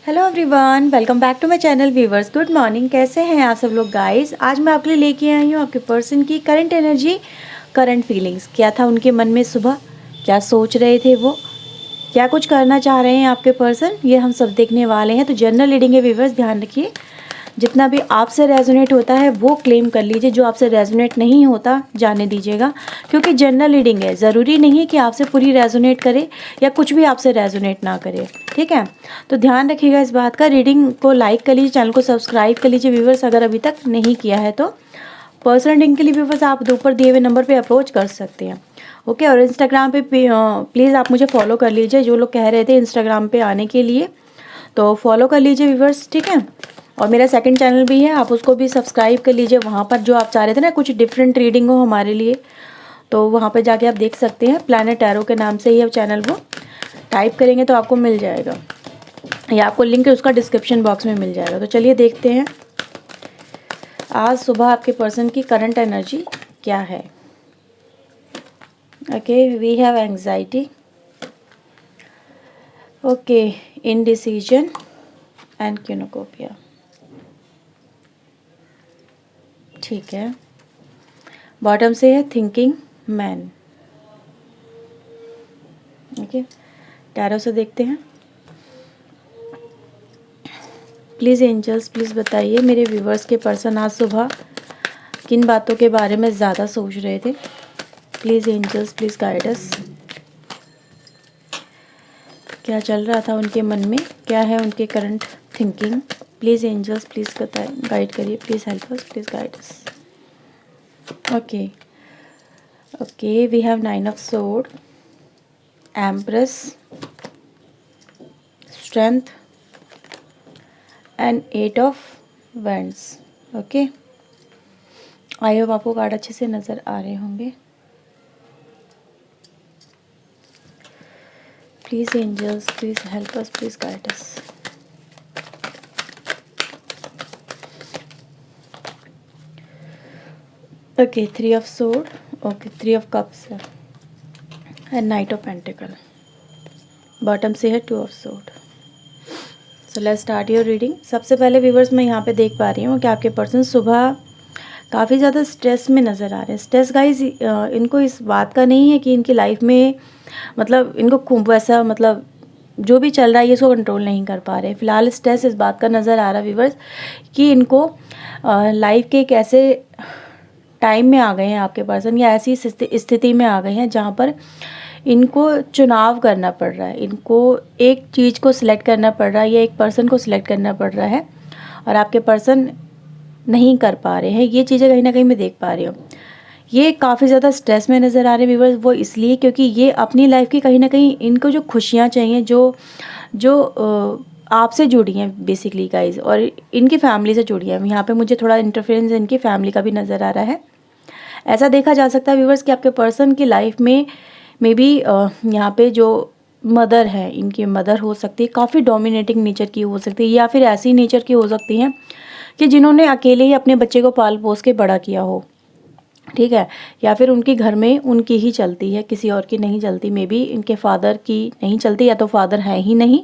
Hello everyone, welcome back to my channel viewers. Good morning, कैसे हैं आप सब लोग गाइस। आज मैं आपके लिए लेके आई हूँ आपके पर्सन की करंट एनर्जी, करंट फीलिंग्स। क्या था उनके मन में सुबह, क्या सोच रहे थे वो, क्या कुछ करना चाह रहे हैं आपके पर्सन, ये हम सब देखने वाले हैं। तो जनरल रीडिंग है व्यूवर्स, ध्यान रखिए। जितना भी आपसे रेजोनेट होता है वो क्लेम कर लीजिए, जो आपसे रेजोनेट नहीं होता जाने दीजिएगा, क्योंकि जनरल रीडिंग है। ज़रूरी नहीं है कि आपसे पूरी रेजोनेट करे या कुछ भी आपसे रेजोनेट ना करे, ठीक है। तो ध्यान रखिएगा इस बात का। रीडिंग को लाइक कर लीजिए, चैनल को सब्सक्राइब कर लीजिए व्यूवर्स, अगर अभी तक नहीं किया है तो। पर्सनल रीडिंग के लिए व्यूवर्स आप ऊपर दिए हुए नंबर पर अप्रोच कर सकते हैं, ओके। और इंस्टाग्राम पे प्लीज़ आप मुझे फॉलो कर लीजिए। जो लोग कह रहे थे इंस्टाग्राम पे आने के लिए, तो फॉलो कर लीजिए व्यूवर्स, ठीक है। और मेरा सेकंड चैनल भी है, आप उसको भी सब्सक्राइब कर लीजिए। वहाँ पर जो आप चाह रहे थे ना कुछ डिफरेंट रीडिंग हो हमारे लिए, तो वहाँ पर जाके आप देख सकते हैं। प्लैनेट टैरो के नाम से ही है चैनल, वो टाइप करेंगे तो आपको मिल जाएगा, या आपको लिंक उसका डिस्क्रिप्शन बॉक्स में मिल जाएगा। तो चलिए देखते हैं आज सुबह आपके पर्सन की करंट एनर्जी क्या है। Okay, we have anxiety, okay, indecision and cornucopia, ठीक है। बॉटम से है थिंकिंग मैन, ओके। टैरो से देखते हैं। प्लीज़ एंजल्स, प्लीज़ बताइए मेरे व्यूवर्स के पर्सन आज सुबह किन बातों के बारे में ज़्यादा सोच रहे थे। Please angels, please guide us. क्या चल रहा था उनके मन में, क्या है उनके current thinking. Please angels, please बताइए, गाइड करिए, please help us, please guide us. Okay okay, we have 9 of sword, empress, strength and 8 of wands, okay. I hope आपको कार्ड अच्छे से नज़र आ रहे होंगे। Please angels, please help us, please guide us. Okay, 3 of sword, okay, 3 of cups है and knight of pentacle. Bottom से है 2 of sword. So let's start your reading. सबसे पहले व्यूवर्स मैं यहाँ पे देख पा रही हूँ कि आपके पर्सन सुबह काफ़ी ज़्यादा स्ट्रेस में नज़र आ रहे हैं। स्ट्रेस गाइज इनको इस बात का नहीं है कि इनकी लाइफ में मतलब इनको खूब वैसा मतलब जो भी चल रहा है ये इसको कंट्रोल नहीं कर पा रहे। फिलहाल स्ट्रेस इस बात का नज़र आ रहा है व्यूवर्स कि इनको लाइफ के एक ऐसे टाइम में आ गए हैं आपके पर्सन, या ऐसी स्थिति में आ गए हैं जहाँ पर इनको चुनाव करना पड़ रहा है। इनको एक चीज़ को सिलेक्ट करना पड़ रहा है या एक पर्सन को सिलेक्ट करना पड़ रहा है, और आपके पर्सन नहीं कर पा रहे हैं। ये चीज़ें कहीं ना कहीं मैं देख पा रही हूँ। ये काफ़ी ज़्यादा स्ट्रेस में नज़र आ रहे हैं व्यूवर्स, वो इसलिए क्योंकि ये अपनी लाइफ की कहीं ना कहीं इनको जो खुशियाँ चाहिए, जो जो आपसे जुड़ी हैं बेसिकली गाइज, और इनकी फैमिली से जुड़ी हैं। यहाँ पे मुझे थोड़ा इंटरफेरेंस इनकी फैमिली का भी नज़र आ रहा है। ऐसा देखा जा सकता है व्यूवर्स कि आपके पर्सन की लाइफ में मे बी यहाँ पे जो मदर है, इनकी मदर हो सकती है, काफ़ी डोमिनेटिंग नेचर की हो सकती है, या फिर ऐसी नेचर की हो सकती हैं कि जिन्होंने अकेले ही अपने बच्चे को पाल पोस के बड़ा किया हो, ठीक है। या फिर उनके घर में उनकी ही चलती है, किसी और की नहीं चलती। मे बी इनके फादर की नहीं चलती, या तो फादर है ही नहीं,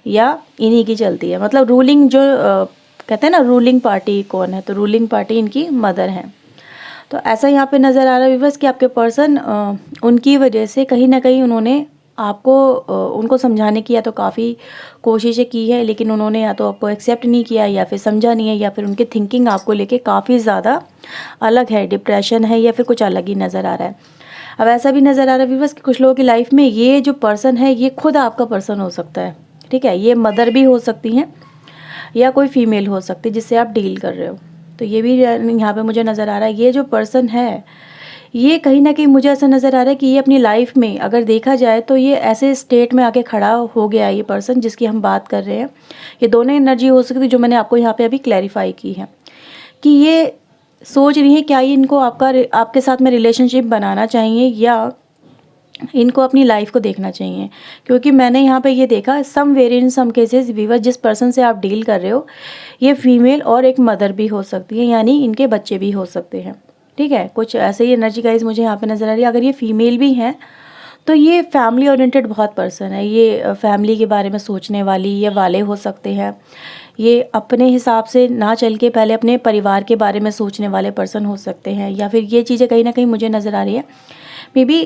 या इन्हीं की चलती है। मतलब रूलिंग जो कहते हैं ना, रूलिंग पार्टी कौन है, तो रूलिंग पार्टी इनकी मदर है। तो ऐसा यहाँ पे नज़र आ रहा है व्यूवर्स कि आपके पर्सन उनकी वजह से कहीं ना कहीं उन्होंने आपको उनको समझाने की या तो काफ़ी कोशिशें की है, लेकिन उन्होंने या तो आपको एक्सेप्ट नहीं किया, या फिर समझा नहीं है, या फिर उनकी थिंकिंग आपको लेके काफ़ी ज़्यादा अलग है, डिप्रेशन है, या फिर कुछ अलग ही नज़र आ रहा है। अब ऐसा भी नज़र आ रहा है व्यूवर्स कि कुछ लोगों की लाइफ में ये जो पर्सन है ये खुद आपका पर्सन हो सकता है, ठीक है। ये मदर भी हो सकती हैं या कोई फीमेल हो सकती है जिससे आप डील कर रहे हो। तो ये भी यहाँ पे मुझे नज़र आ रहा है। ये जो पर्सन है ये कहीं ना कहीं मुझे ऐसा नज़र आ रहा है कि ये अपनी लाइफ में अगर देखा जाए तो ये ऐसे स्टेट में आके खड़ा हो गया है, ये पर्सन जिसकी हम बात कर रहे हैं। ये दोनों एनर्जी हो सकती है जो मैंने आपको यहाँ पे अभी क्लैरिफाई की है, कि ये सोच रही है क्या ये इनको आपके साथ में रिलेशनशिप बनाना चाहिए या इनको अपनी लाइफ को देखना चाहिए। क्योंकि मैंने यहाँ पे ये देखा somewhere in some cases viewer, जिस पर्सन से आप डील कर रहे हो ये फीमेल और एक मदर भी हो सकती है, यानी इनके बच्चे भी हो सकते हैं, ठीक है। कुछ ऐसे ही एनर्जी गाइज मुझे यहाँ पे नज़र आ रही है। अगर ये फीमेल भी हैं तो ये फैमिली ओरिएंटेड बहुत पर्सन है, ये फैमिली के बारे में सोचने वाली ये वाले हो सकते हैं। ये अपने हिसाब से ना चल के पहले अपने परिवार के बारे में सोचने वाले पर्सन हो सकते हैं, या फिर ये चीज़ें कहीं ना कहीं मुझे नज़र आ रही है। मे बी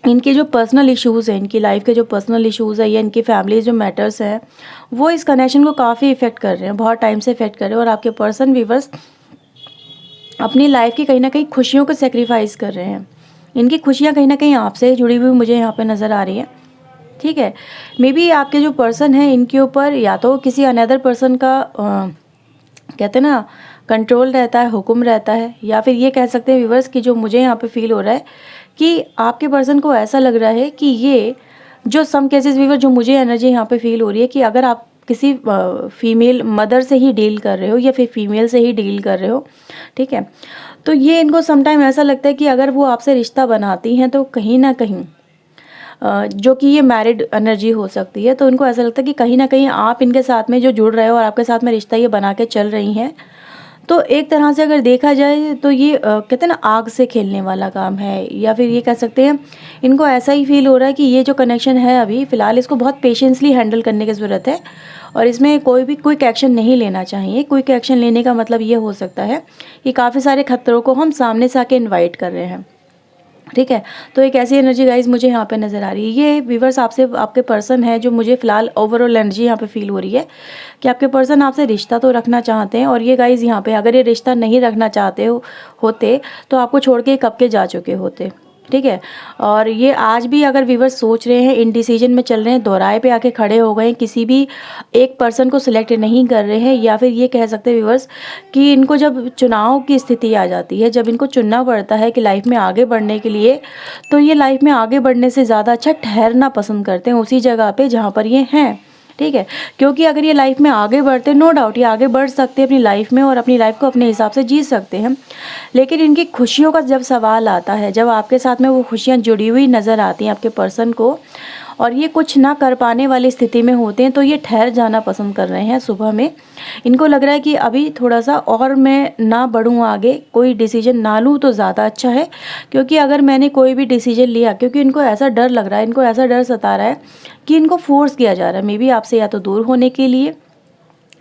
इनके जो पर्सनल इश्यूज़ हैं, इनकी लाइफ के जो पर्सनल इश्यूज़ है या इनकी फैमिली जो मैटर्स हैं, वो इस कनेक्शन को काफ़ी इफ़ेक्ट कर रहे हैं, बहुत टाइम से इफ़ेक्ट कर रहे हैं। और आपके पर्सन व्यूअर्स अपनी लाइफ की कहीं ना कहीं खुशियों को सेक्रीफाइस कर रहे हैं। इनकी खुशियाँ कहीं ना कहीं आपसे जुड़ी हुई मुझे यहाँ पे नज़र आ रही है, ठीक है। मे बी आपके जो पर्सन हैं इनके ऊपर या तो किसी अनदर पर्सन का कहते हैं ना कंट्रोल रहता है, हुक्म रहता है, या फिर ये कह सकते हैं व्यूअर्स कि जो मुझे यहाँ पे फील हो रहा है कि आपके पर्सन को ऐसा लग रहा है कि ये जो सम केसेस व्यूअर जो मुझे एनर्जी यहाँ पे फील हो रही है कि अगर आप किसी फीमेल मदर से ही डील कर रहे हो या फिर फीमेल से ही डील कर रहे हो, ठीक है, तो ये इनको समटाइम ऐसा लगता है कि अगर वो आपसे रिश्ता बनाती हैं तो कहीं ना कहीं जो कि ये मैरिड एनर्जी हो सकती है, तो इनको ऐसा लगता है कि कहीं ना कहीं आप इनके साथ में जो जुड़ रहे हो और आपके साथ में रिश्ता ये बना के चल रही हैं, तो एक तरह से अगर देखा जाए तो ये कहते हैं ना आग से खेलने वाला काम है, या फिर ये कह सकते हैं इनको ऐसा ही फील हो रहा है कि ये जो कनेक्शन है अभी फ़िलहाल इसको बहुत पेशेंसली हैंडल करने की ज़रूरत है, और इसमें कोई भी क्विक एक्शन नहीं लेना चाहिए। क्विक एक्शन लेने का मतलब ये हो सकता है कि काफ़ी सारे खतरों को हम सामने से आके इन्वाइट कर रहे हैं, ठीक है। तो एक ऐसी एनर्जी गाइज मुझे यहाँ पे नज़र आ रही है। ये व्यूअर्स आपसे आपके पर्सन है जो मुझे फ़िलहाल ओवरऑल एनर्जी यहाँ पे फील हो रही है कि आपके पर्सन आपसे रिश्ता तो रखना चाहते हैं, और ये गाइज यहाँ पे अगर ये रिश्ता नहीं रखना चाहते होते तो आपको छोड़ के कब के जा चुके होते, ठीक है। और ये आज भी अगर व्यूअर्स सोच रहे हैं, इनडिसीजन में चल रहे हैं, दोराहे पे आके खड़े हो गए, किसी भी एक पर्सन को सिलेक्ट नहीं कर रहे हैं, या फिर ये कह सकते हैं व्यूअर्स कि इनको जब चुनाव की स्थिति आ जाती है, जब इनको चुनना पड़ता है कि लाइफ में आगे बढ़ने के लिए, तो ये लाइफ में आगे बढ़ने से ज़्यादा अच्छा ठहरना पसंद करते हैं उसी जगह पर जहाँ पर ये हैं, ठीक है। क्योंकि अगर ये लाइफ में आगे बढ़ते, नो डाउट ये आगे बढ़ सकते हैं अपनी लाइफ में और अपनी लाइफ को अपने हिसाब से जी सकते हैं, लेकिन इनकी खुशियों का जब सवाल आता है, जब आपके साथ में वो खुशियाँ जुड़ी हुई नज़र आती हैं आपके पर्सन को, और ये कुछ ना कर पाने वाली स्थिति में होते हैं, तो ये ठहर जाना पसंद कर रहे हैं। सुबह में इनको लग रहा है कि अभी थोड़ा सा और मैं ना बढ़ूँ आगे, कोई डिसीजन ना लूँ तो ज़्यादा अच्छा है, क्योंकि अगर मैंने कोई भी डिसीजन लिया, क्योंकि इनको ऐसा डर लग रहा है, इनको ऐसा डर सता रहा है कि इनको फोर्स किया जा रहा है, मे बी आपसे या तो दूर होने के लिए,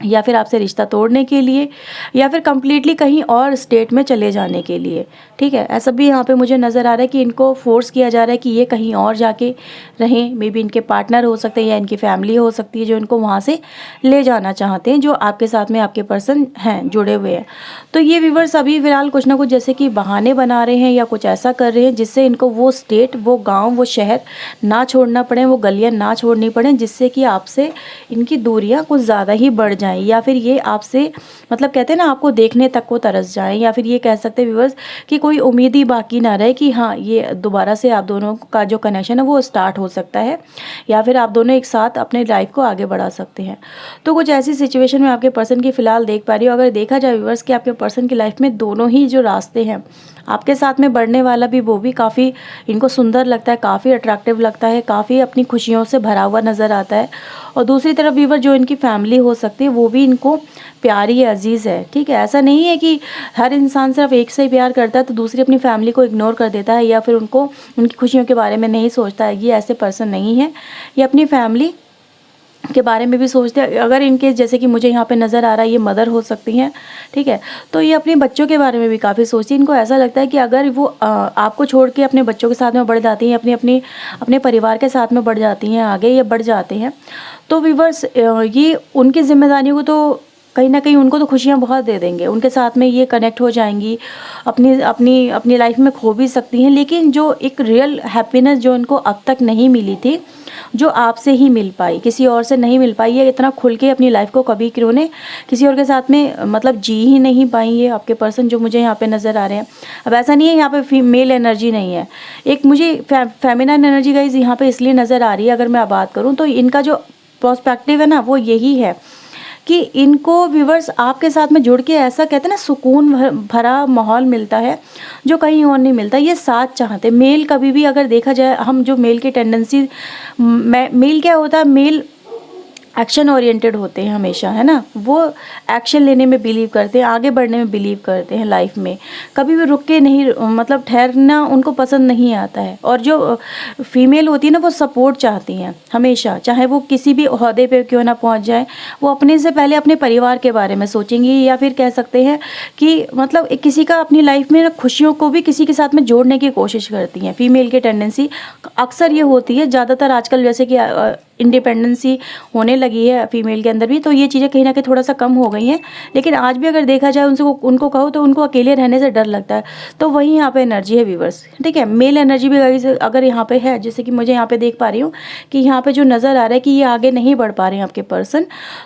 या फिर आपसे रिश्ता तोड़ने के लिए, या फिर कम्प्लीटली कहीं और स्टेट में चले जाने के लिए, ठीक है। ऐसा भी यहाँ पे मुझे नज़र आ रहा है कि इनको फोर्स किया जा रहा है कि ये कहीं और जाके रहें। मे बी इनके पार्टनर हो सकते हैं या इनकी फैमिली हो सकती है जो इनको वहाँ से ले जाना चाहते हैं, जो आपके साथ में आपके पर्सन हैं जुड़े हुए हैं। तो ये व्यूअर्स अभी फ़िलहाल कुछ ना कुछ जैसे कि बहाने बना रहे हैं या कुछ ऐसा कर रहे हैं जिससे इनको वो स्टेट, वो गाँव, वो शहर ना छोड़ना पड़े, वो गलियाँ ना छोड़नी पड़ें, जिससे कि आपसे इनकी दूरियाँ कुछ ज़्यादा ही बढ़ जाएँ, या फिर ये आपसे मतलब कहते हैं ना आपको देखने तक को तरस जाएं, या फिर ये कह सकते हैं व्यूअर्स कि कोई उम्मीद ही बाकी ना रहे कि हाँ ये दोबारा से आप दोनों का जो कनेक्शन है वो स्टार्ट हो सकता है, या फिर आप दोनों एक साथ अपने लाइफ को आगे बढ़ा सकते हैं। तो कुछ ऐसी सिचुएशन में आपके पर्सन की फ़िलहाल देख पा रही हो। अगर देखा जाए व्यूअर्स कि आपके पर्सन की लाइफ में दोनों ही जो रास्ते हैं, आपके साथ में बढ़ने वाला भी वो भी काफ़ी इनको सुंदर लगता है, काफ़ी अट्रैक्टिव लगता है, काफ़ी अपनी खुशियों से भरा हुआ नज़र आता है, और दूसरी तरफ व्यूअर जो इनकी फैमिली हो सकती है वो भी इनको प्यारी है, अजीज़ है, ठीक है। ऐसा नहीं है कि हर इंसान सिर्फ एक से ही प्यार करता है तो दूसरी अपनी फैमिली को इग्नोर कर देता है या फिर उनको उनकी खुशियों के बारे में नहीं सोचता है। ये ऐसे पर्सन नहीं है, ये अपनी फैमिली के बारे में भी सोचते हैं। अगर इनके जैसे कि मुझे यहाँ पे नज़र आ रहा है ये मदर हो सकती हैं, ठीक है, तो ये अपने बच्चों के बारे में भी काफ़ी सोचती है। इनको ऐसा लगता है कि अगर वो आपको छोड़ के अपने बच्चों के साथ में बढ़ जाती हैं, अपने परिवार के साथ में बढ़ जाती हैं, आगे ये बढ़ जाते हैं, तो व्यूअर्स ये उनकी जिम्मेदारियों को तो कहीं ना कहीं उनको तो खुशियाँ बहुत दे देंगे, उनके साथ में ये कनेक्ट हो जाएंगी, अपनी लाइफ में खो भी सकती हैं, लेकिन जो एक रियल हैप्पीनेस जो उनको अब तक नहीं मिली थी, जो आपसे ही मिल पाई, किसी और से नहीं मिल पाई है, इतना खुल के अपनी लाइफ को कभी क्यों ने किसी और के साथ में मतलब जी ही नहीं पाई है आपके पर्सन जो मुझे यहाँ पे नज़र आ रहे हैं। अब ऐसा नहीं है यहाँ पे फीमेल एनर्जी नहीं है, एक मुझे फेमिनिन एनर्जी गाइस यहाँ पे इसलिए नज़र आ रही है। अगर मैं बात करूँ तो इनका जो पर्सपेक्टिव है ना वो यही है कि इनको व्यूअर्स आपके साथ में जुड़ के ऐसा कहते हैं ना सुकून भरा माहौल मिलता है जो कहीं और नहीं मिलता। ये साथ चाहते, मेल कभी भी अगर देखा जाए, हम जो मेल की टेंडेंसी, मेल क्या होता है, मेल एक्शन ओरिएंटेड होते हैं हमेशा, है ना। वो एक्शन लेने में बिलीव करते हैं, आगे बढ़ने में बिलीव करते हैं लाइफ में, कभी भी रुक के नहीं, मतलब ठहरना उनको पसंद नहीं आता है। और जो फीमेल होती है ना, वो सपोर्ट चाहती हैं हमेशा, चाहे वो किसी भी ओहदे पे क्यों ना पहुंच जाए, वो अपने से पहले अपने परिवार के बारे में सोचेंगी, या फिर कह सकते हैं कि मतलब किसी का अपनी लाइफ में खुशियों को भी किसी के साथ में जोड़ने की कोशिश करती हैं। फीमेल की टेंडेंसी अक्सर ये होती है, ज़्यादातर आजकल जैसे कि इंडिपेंडेंसी होने लगी है फीमेल के अंदर भी, तो ये चीज़ें कहीं ना कहीं थोड़ा सा कम हो गई हैं। लेकिन आज भी अगर देखा जाए उनको कहो तो उनको अकेले रहने से डर लगता है। तो वही यहाँ पे एनर्जी है व्यूअर्स, ठीक है। मेल एनर्जी भी अगर यहाँ पे है, जैसे कि मुझे यहाँ पे देख पा रही हूँ कि यहाँ पे जो नज़र आ रहा है कि ये आगे नहीं बढ़ पा रहे हैं आपके पर्सन,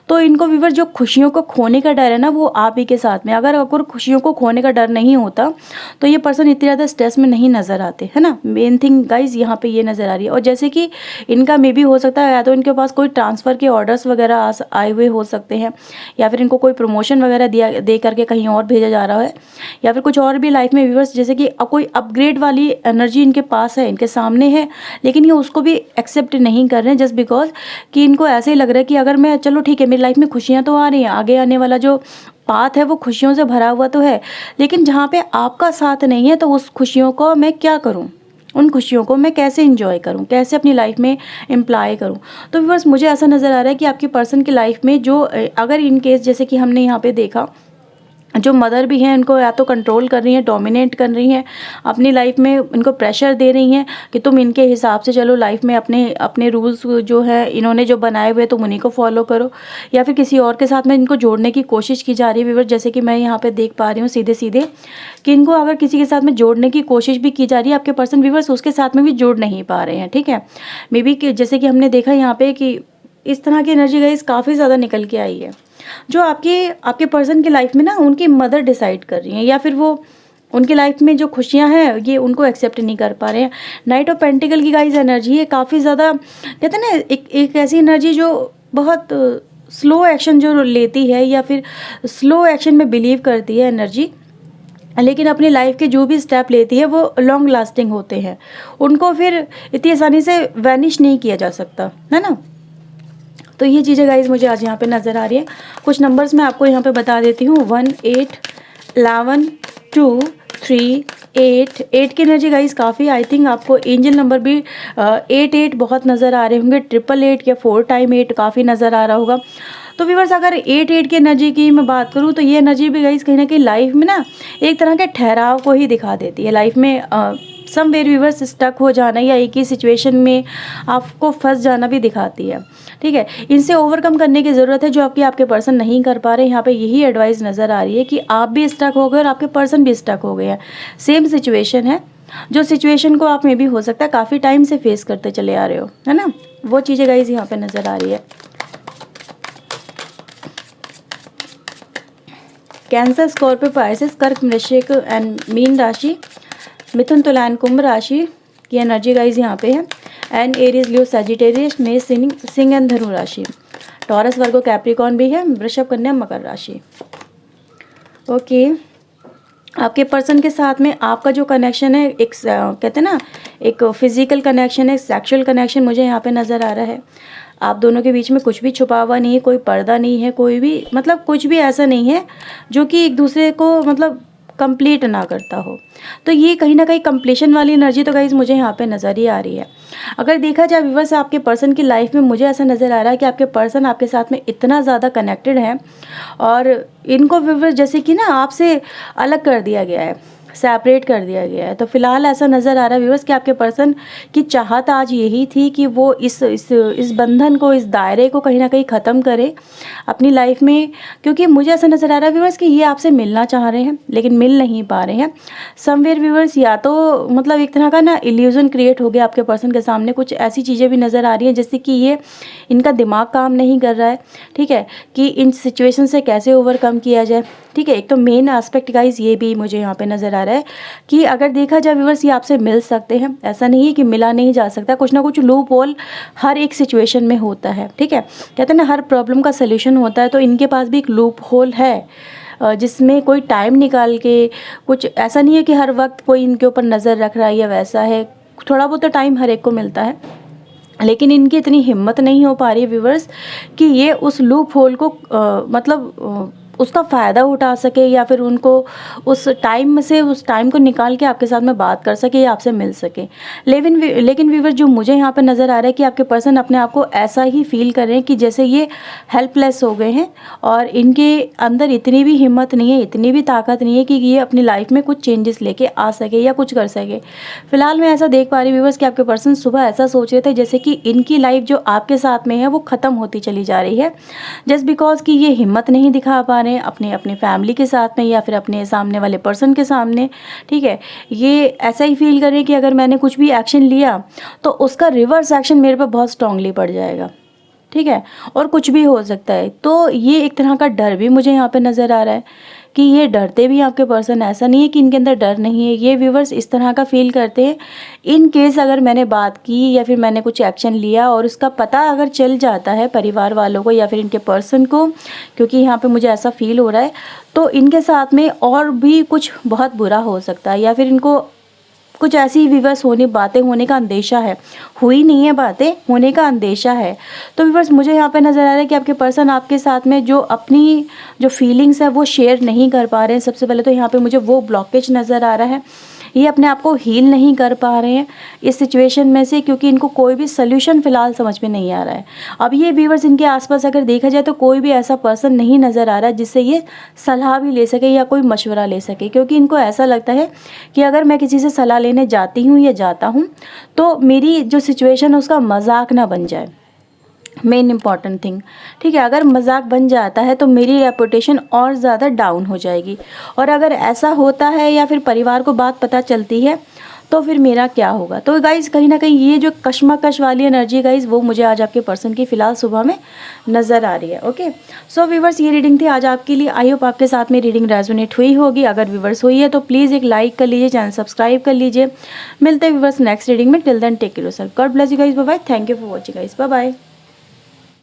तो इनको व्यूअर्स जो खुशियों को खोने का डर है ना, वो आप ही के साथ में, अगर खुशियों को खोने का डर नहीं होता तो ये पर्सन इतनी ज़्यादा स्ट्रेस में नहीं नज़र आते, है ना। मेन थिंग गाइज यहाँ पे ये नज़र आ रही है। और जैसे कि इनका मे भी हो सकता है, तो इनके पास कोई ट्रांसफ़र के ऑर्डर्स वगैरह आए हुए हो सकते हैं, या फिर इनको कोई प्रमोशन वगैरह दे करके कहीं और भेजा जा रहा है, या फिर कुछ और भी लाइफ में व्यूअर्स, जैसे कि कोई अपग्रेड वाली एनर्जी इनके पास है, इनके सामने है, लेकिन ये उसको भी एक्सेप्ट नहीं कर रहे हैं, जस्ट बिकॉज कि इनको ऐसे ही लग रहा है कि अगर मैं, चलो ठीक है, मेरी लाइफ में खुशियाँ तो आ रही हैं, आगे आने वाला जो पाथ है वो खुशियों से भरा हुआ तो है, लेकिन जहाँ पे आपका साथ नहीं है, तो उस खुशियों को मैं क्या करूँ, उन खुशियों को मैं कैसे इंजॉय करूं, कैसे अपनी लाइफ में एम्प्लॉय करूं। तो व्यूअर्स मुझे ऐसा नज़र आ रहा है कि आपकी पर्सन की लाइफ में जो, अगर इन केस जैसे कि हमने यहाँ पे देखा, जो मदर भी हैं इनको या तो कंट्रोल कर रही हैं, डोमिनेट कर रही हैं अपनी लाइफ में, इनको प्रेशर दे रही हैं कि तुम इनके हिसाब से चलो लाइफ में, अपने अपने रूल्स जो है इन्होंने जो बनाए हुए तुम उन्हीं को फॉलो करो, या फिर किसी और के साथ में इनको जोड़ने की कोशिश की जा रही है व्यूअर्स। जैसे कि मैं यहाँ पे देख पा रही हूँ सीधे सीधे कि इनको अगर किसी के साथ में जोड़ने की कोशिश भी की जा रही है, आपके पर्सन व्यूअर्स उसके साथ में भी जोड़ नहीं पा रहे हैं, ठीक है। मे बी जैसे कि हमने देखा यहाँ पे कि इस तरह की एनर्जी गाइस काफ़ी ज़्यादा निकल के आई है, जो आपके पर्सन की लाइफ में ना उनकी मदर डिसाइड कर रही हैं, या फिर वो उनकी लाइफ में जो खुशियां हैं ये उनको एक्सेप्ट नहीं कर पा रहे हैं। नाइट ऑफ पेंटिकल की गाइस एनर्जी है, काफ़ी ज़्यादा कहते हैं ना, एक ऐसी एनर्जी जो बहुत स्लो एक्शन जो लेती है, या फिर स्लो एक्शन में बिलीव करती है एनर्जी, लेकिन अपनी लाइफ के जो भी स्टेप लेती है वो लॉन्ग लास्टिंग होते हैं, उनको फिर इतनी आसानी से वैनिश नहीं किया जा सकता, है ना। तो ये चीज़ें गाइज मुझे आज यहाँ पे नज़र आ रही है। कुछ नंबर्स मैं आपको यहाँ पे बता देती हूँ, 1 8 11 2 3 8 8 की एनर्जी गाइज काफ़ी, आई थिंक आपको एंजल नंबर भी 8 8 बहुत नज़र आ रहे होंगे, 888 या 4 टाइम 8 काफ़ी नज़र आ रहा होगा। तो व्यूअर्स अगर 8 8 की एनर्जी की मैं बात करूँ तो ये एनर्जी भी गाइज कहीं ना कहीं लाइफ में ना एक तरह के ठहराव को ही दिखा देती है। लाइफ में समवेयर व्यूअर्स स्टक हो जाना या एक ही सिचुएशन में आपको फंस जाना भी दिखाती है, ठीक है। इनसे ओवरकम करने की ज़रूरत है, जो आपके पर्सन नहीं कर पा रहे। यहाँ पे यही एडवाइस नज़र आ रही है कि आप भी स्टक हो गए और आपके पर्सन भी स्टक हो गए हैं, सेम सिचुएशन है, जो सिचुएशन को आप में भी हो सकता है काफ़ी टाइम से फेस करते चले आ रहे हो, है ना। वो चीज़ें गाइज यहाँ पे नज़र आ रही है। कैंसर, स्कॉर्पियो, पाइसेस, कर्क, वृश्चिक एंड मीन राशि, मिथुन, तुला एंड कुंभ राशि की एनर्जी गाइज यहाँ पे है। एंड एरीज, लियो, सजिटेरियस, मेष, सिंह एंड धनु राशि, टॉरस, वर्गो, कैप्रिकॉर्न भी है, वृषभ, कन्या, मकर राशि। ओके, आपके पर्सन के साथ में आपका जो कनेक्शन है, एक कहते हैं ना, एक फिजिकल कनेक्शन है, सेक्सुअल कनेक्शन मुझे यहाँ पे नज़र आ रहा है। आप दोनों के बीच में कुछ भी छुपा हुआ नहीं है, कोई पर्दा नहीं है, कोई भी मतलब कुछ भी ऐसा नहीं है जो कि एक दूसरे को मतलब कंप्लीट ना करता हो। तो ये कहीं ना कहीं कंप्लीशन वाली एनर्जी तो गाइज मुझे यहाँ पे नज़र ही आ रही है। अगर देखा जाए व्यूअर्स आपके पर्सन की लाइफ में, मुझे ऐसा नज़र आ रहा है कि आपके पर्सन आपके साथ में इतना ज़्यादा कनेक्टेड है, और इनको व्यूअर्स जैसे कि ना आपसे अलग कर दिया गया है, सेपरेट कर दिया गया है। तो फिलहाल ऐसा नज़र आ रहा है व्यूअर्स कि आपके पर्सन की चाहत आज यही थी कि वो इस बंधन को, इस दायरे को कहीं ना कहीं ख़त्म करे अपनी लाइफ में, क्योंकि मुझे ऐसा नज़र आ रहा है व्यूअर्स कि ये आपसे मिलना चाह रहे हैं लेकिन मिल नहीं पा रहे हैं। समवेयर व्यूअर्स या तो मतलब एक तरह का ना इल्यूजन क्रिएट हो गया आपके पर्सन के सामने, कुछ ऐसी चीज़ें भी नज़र आ रही हैं जैसे कि ये इनका दिमाग काम नहीं कर रहा है, ठीक है, कि इन सिचुएशन से कैसे ओवरकम किया जाए, ठीक है। एक तो मेन एस्पेक्ट गाइज ये भी मुझे यहाँ पे नज़र आ रहा है कि अगर देखा जाए व्यूअर्स ये आपसे मिल सकते हैं, ऐसा नहीं है कि मिला नहीं जा सकता, कुछ ना कुछ लूप होल हर एक सिचुएशन में होता है, ठीक है। कहते हैं ना हर प्रॉब्लम का सल्यूशन होता है, तो इनके पास भी एक लूप होल है जिसमें कोई टाइम निकाल के, कुछ ऐसा नहीं है कि हर वक्त कोई इनके ऊपर नज़र रख रहा है या वैसा है, थोड़ा बहुत तो टाइम हर एक को मिलता है, लेकिन इनकी इतनी हिम्मत नहीं हो पा रही है व्यूवर्स कि ये उस लूप होल को उसका फ़ायदा उठा सके, या फिर उनको उस टाइम से उस टाइम को निकाल के आपके साथ में बात कर सके या आपसे मिल सके। लेकिन व्यूवर्स जो मुझे यहाँ पे नज़र आ रहा है कि आपके पर्सन अपने आप को ऐसा ही फील कर रहे हैं कि जैसे ये हेल्पलेस हो गए हैं और इनके अंदर इतनी भी हिम्मत नहीं है, इतनी भी ताकत नहीं है कि ये अपनी लाइफ में कुछ चेंजेस लेके आ सके या कुछ कर सके। फिलहाल मैं ऐसा देख पा रही हूँ व्यूवर्स कि आपके पर्सन सुबह ऐसा सोच रहे थे जैसे कि इनकी लाइफ जो आपके साथ में है वो ख़त्म होती चली जा रही है, जस्ट बिकॉज कि ये हिम्मत नहीं दिखा पा रहे हैं अपने फैमिली के साथ में या फिर अपने सामने वाले पर्सन के सामने। ठीक है, ये ऐसा ही फील कर रहे हैं कि अगर मैंने कुछ भी एक्शन लिया तो उसका रिवर्स एक्शन मेरे पे बहुत स्ट्रांगली पड़ जाएगा। ठीक है, और कुछ भी हो सकता है। तो ये एक तरह का डर भी मुझे यहाँ पे नज़र आ रहा है कि ये डरते भी आपके पर्सन, ऐसा नहीं है कि इनके अंदर डर नहीं है, ये व्यूवर्स इस तरह का फील करते हैं इन केस अगर मैंने बात की या फिर मैंने कुछ एक्शन लिया और उसका पता अगर चल जाता है परिवार वालों को या फिर इनके पर्सन को, क्योंकि यहाँ पे मुझे ऐसा फील हो रहा है, तो इनके साथ में और भी कुछ बहुत बुरा हो सकता है या फिर इनको कुछ ऐसी व्यूवर्स बातें होने का अंदेशा है। हुई नहीं है, बातें होने का अंदेशा है। तो व्यूवर्स मुझे यहाँ पे नज़र आ रहा है कि आपके पर्सन आपके साथ में जो अपनी जो फीलिंग्स है वो शेयर नहीं कर पा रहे हैं। सबसे पहले तो यहाँ पे मुझे वो ब्लॉकेज नज़र आ रहा है, ये अपने आप को हील नहीं कर पा रहे हैं इस सिचुएशन में से, क्योंकि इनको कोई भी सोल्यूशन फ़िलहाल समझ में नहीं आ रहा है। अब ये व्यूवर्स इनके आसपास अगर देखा जाए तो कोई भी ऐसा पर्सन नहीं नज़र आ रहा है जिससे ये सलाह भी ले सके या कोई मशवरा ले सके, क्योंकि इनको ऐसा लगता है कि अगर मैं किसी से सलाह लेने जाती हूँ या जाता हूँ तो मेरी जो सिचुएशन है उसका मजाक ना बन जाए, मेन इंपॉर्टेंट थिंग। ठीक है, अगर मजाक बन जाता है तो मेरी रेपुटेशन और ज़्यादा डाउन हो जाएगी, और अगर ऐसा होता है या फिर परिवार को बात पता चलती है तो फिर मेरा क्या होगा। तो गाइज़ कहीं ना कहीं ये जो कश्मकश वाली एनर्जी गाइज़ वो मुझे आज आपके पर्सन की फ़िलहाल सुबह में नज़र आ रही है। ओके, सो व्यूवर्स ये रीडिंग थी आज आपके लिए। आई होप आपके साथ में रीडिंग रेजोनेट हुई होगी। अगर व्यूवर्स हुई है तो प्लीज़ एक लाइक कर लीजिए, चैनल सब्सक्राइब कर लीजिए। मिलते हैं व्यूवर्स नेक्स्ट रीडिंग में। Till then take care yourself, God bless you guys, bye bye. Thank you for watching guys, bye bye.